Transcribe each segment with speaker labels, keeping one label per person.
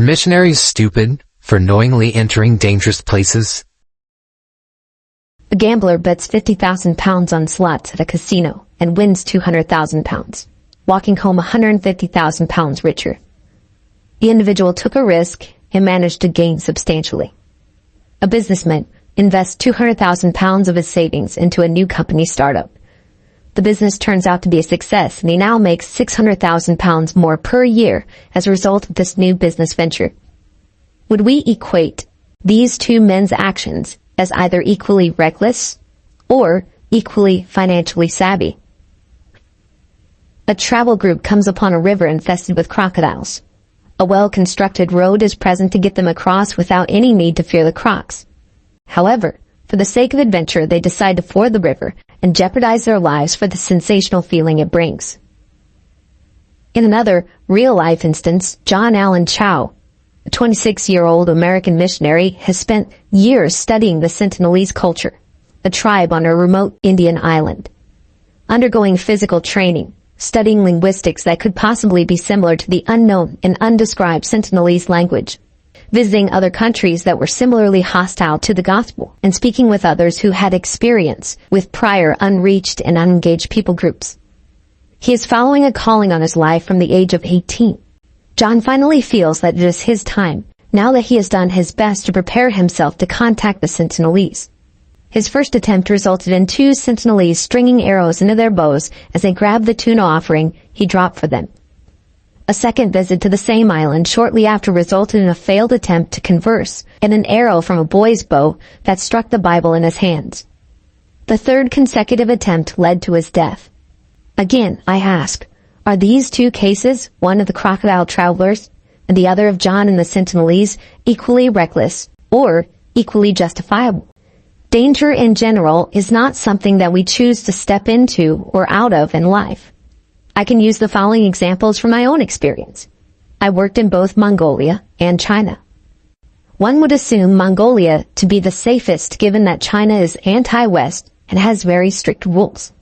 Speaker 1: missionaries stupid for knowingly entering dangerous places?
Speaker 2: A gambler bets £50,000 on slots at a casino and wins £200,000, walking home £150,000 richer. The individual took a risk and managed to gain substantially. A businessman invests £200,000 of his savings into a new company startup. The business turns out to be a success, and he now makes £600,000 more per year as a result of this new business venture. Would we equate these two men's actions as either equally reckless or equally financially savvy? A travel group comes upon a river infested with crocodiles. A well-constructed road is present to get them across without any need to fear the crocs. However, for the sake of adventure, they decide to ford the river and jeopardize their lives for the sensational feeling it brings. In another real-life instance, John Allen Chau, a 26-year-old American missionary, has spent years studying the Sentinelese culture, a tribe on a remote Indian island. Undergoing physical training, studying linguistics that could possibly be similar to the unknown and undescribed Sentinelese language, visiting other countries that were similarly hostile to the gospel, and speaking with others who had experience with prior unreached and unengaged people groups. He is following a calling on his life from the age of 18. John finally feels that it is his time, now that he has done his best to prepare himself to contact the Sentinelese. His first attempt resulted in 2 Sentinelese stringing arrows into their bows as they grabbed the tuna offering he dropped for them. A second visit to the same island shortly after resulted in a failed attempt to converse and an arrow from a boy's bow that struck the Bible in his hands. The third consecutive attempt led to his death. Again, I ask, are these 2 cases, one of the crocodile travelers and the other of John and the Sentinelese, equally reckless or equally justifiable? Danger in general is not something that we choose to step into or out of in life. I can use the following examples from my own experience. I worked in both Mongolia and China. One would assume Mongolia to be the safest given that China is anti-West and has very strict rules.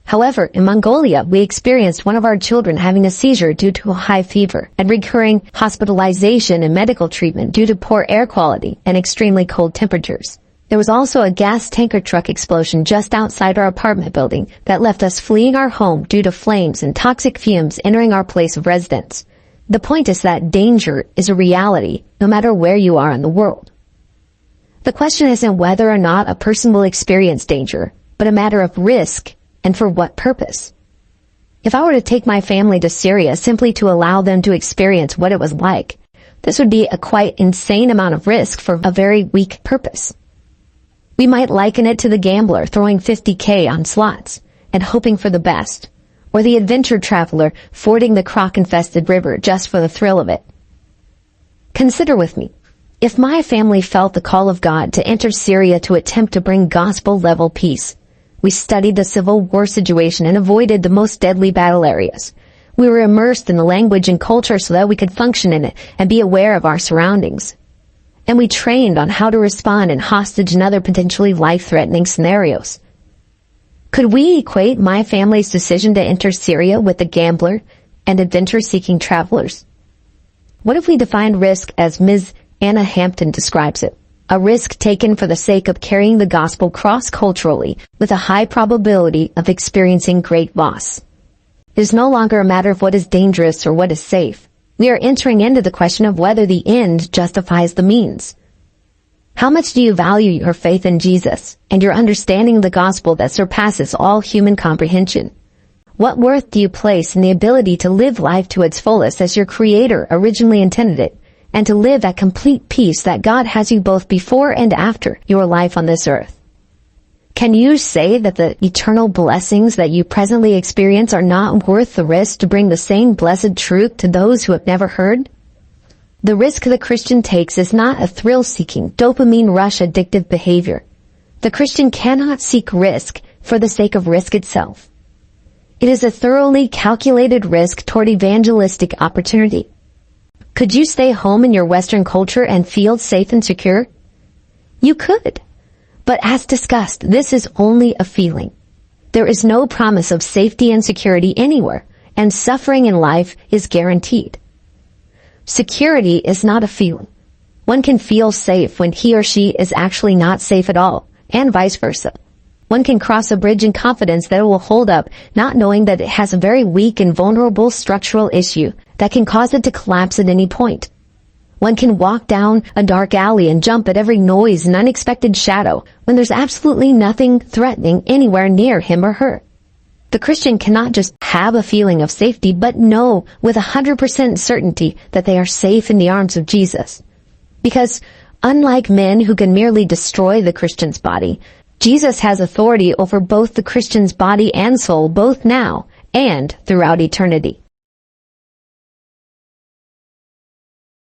Speaker 2: However, in Mongolia, we experienced one of our children having a seizure due to a high fever and recurring hospitalization and medical treatment due to poor air quality and extremely cold temperatures. There was also a gas tanker truck explosion just outside our apartment building that left us fleeing our home due to flames and toxic fumes entering our place of residence. The point is that danger is a reality no matter where you are in the world. The question isn't whether or not a person will experience danger, but a matter of risk and for what purpose. If I were to take my family to Syria simply to allow them to experience what it was like, this would be a quite insane amount of risk for a very weak purpose. We might liken it to the gambler throwing $50,000 on slots and hoping for the best, or the adventure traveler fording the croc-infested river just for the thrill of it. Consider with me, if my family felt the call of God to enter Syria to attempt to bring gospel-level peace, we studied the civil war situation and avoided the most deadly battle areas. We were immersed in the language and culture so that we could function in it and be aware of our surroundings. And we trained on how to respond in hostage and other potentially life-threatening scenarios. Could we equate my family's decision to enter Syria with the gambler and adventure-seeking travelers? What if we defined risk as Ms. Anna Hampton describes it? A risk taken for the sake of carrying the gospel cross-culturally with a high probability of experiencing great loss. It is no longer a matter of what is dangerous or what is safe. We are entering into the question of whether the end justifies the means. How much do you value your faith in Jesus and your understanding of the gospel that surpasses all human comprehension? What worth do you place in the ability to live life to its fullest as your Creator originally intended it, and to live at complete peace that God has you both before and after your life on this earth? Can you say that the eternal blessings that you presently experience are not worth the risk to bring the same blessed truth to those who have never heard? The risk the Christian takes is not a thrill-seeking, dopamine rush addictive behavior. The Christian cannot seek risk for the sake of risk itself. It is a thoroughly calculated risk toward evangelistic opportunity. Could you stay home in your Western culture and feel safe and secure? You could. But as discussed, this is only a feeling. There is no promise of safety and security anywhere, and suffering in life is guaranteed. Security is not a feeling. One can feel safe when he or she is actually not safe at all, and vice versa. One can cross a bridge in confidence that it will hold up, not knowing that it has a very weak and vulnerable structural issue that can cause it to collapse at any point. One can walk down a dark alley and jump at every noise and unexpected shadow when there's absolutely nothing threatening anywhere near him or her. The Christian cannot just have a feeling of safety, but know with 100% certainty that they are safe in the arms of Jesus. Because, unlike men who can merely destroy the Christian's body, Jesus has authority over both the Christian's body and soul, both now and throughout eternity.